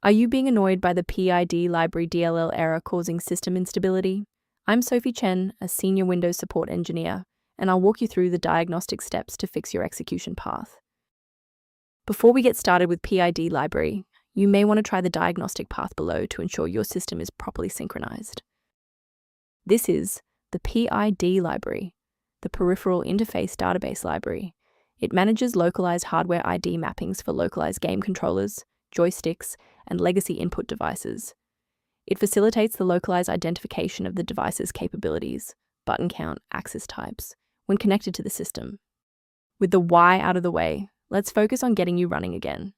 Are you being annoyed by the Pid library DLL error causing system instability? I'm Sophie Chen, a senior Windows support engineer, and I'll walk you through the diagnostic steps to fix your execution path. Before we get started with Pid library, you may want to try the diagnostic path below to ensure your system is properly synchronized. This is the Pid library, the Peripheral Interface Database library. It manages localized hardware ID mappings for localized game controllers, joysticks, and legacy input devices. It facilitates the localized identification of the device's capabilities, button count, access types, when connected to the system. With the why out of the way, let's focus on getting you running again.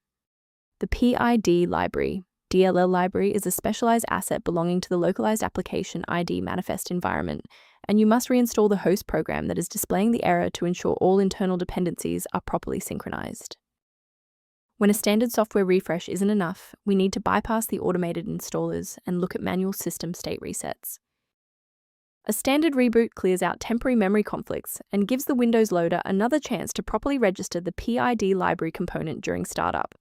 The Pid library, DLL library, is a specialized asset belonging to the localized application ID manifest environment, and you must reinstall the host program that is displaying the error to ensure all internal dependencies are properly synchronized. When a standard software refresh isn't enough, we need to bypass the automated installers and look at manual system state resets. A standard reboot clears out temporary memory conflicts and gives the Windows loader another chance to properly register the Pid library component during startup.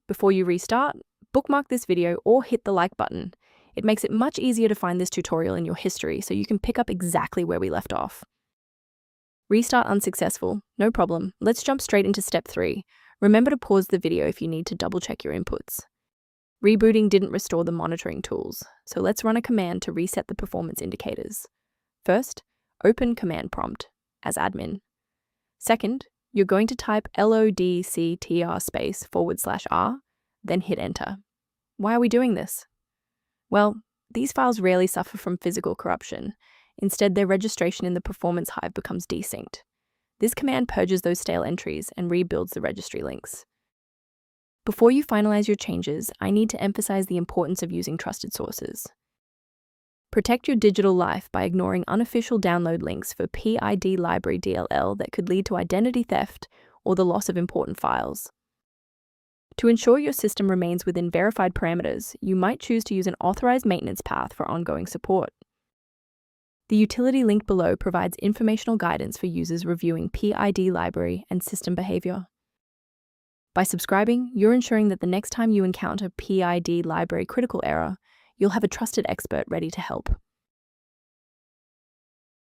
Before you restart, bookmark this video or hit the like button. It makes it much easier to find this tutorial in your history so you can pick up exactly where we left off. Restart unsuccessful, no problem. Let's jump straight into step 3. Remember to pause the video if you need to double-check your inputs. Rebooting didn't restore the monitoring tools, so let's run a command to reset the performance indicators. First, open command prompt as admin. Second, you're going to type lodctr/r, then hit enter. Why are we doing this? Well, these files rarely suffer from physical corruption. Instead, their registration in the performance hive becomes desynced. This command purges those stale entries and rebuilds the registry links. Before you finalize your changes, I need to emphasize the importance of using trusted sources. Protect your digital life by ignoring unofficial download links for Pid library DLL that could lead to identity theft or the loss of important files. To ensure your system remains within verified parameters, you might choose to use an authorized maintenance path for ongoing support. The utility link below provides informational guidance for users reviewing Pid library and system behavior. By subscribing, you're ensuring that the next time you encounter Pid library critical error, you'll have a trusted expert ready to help.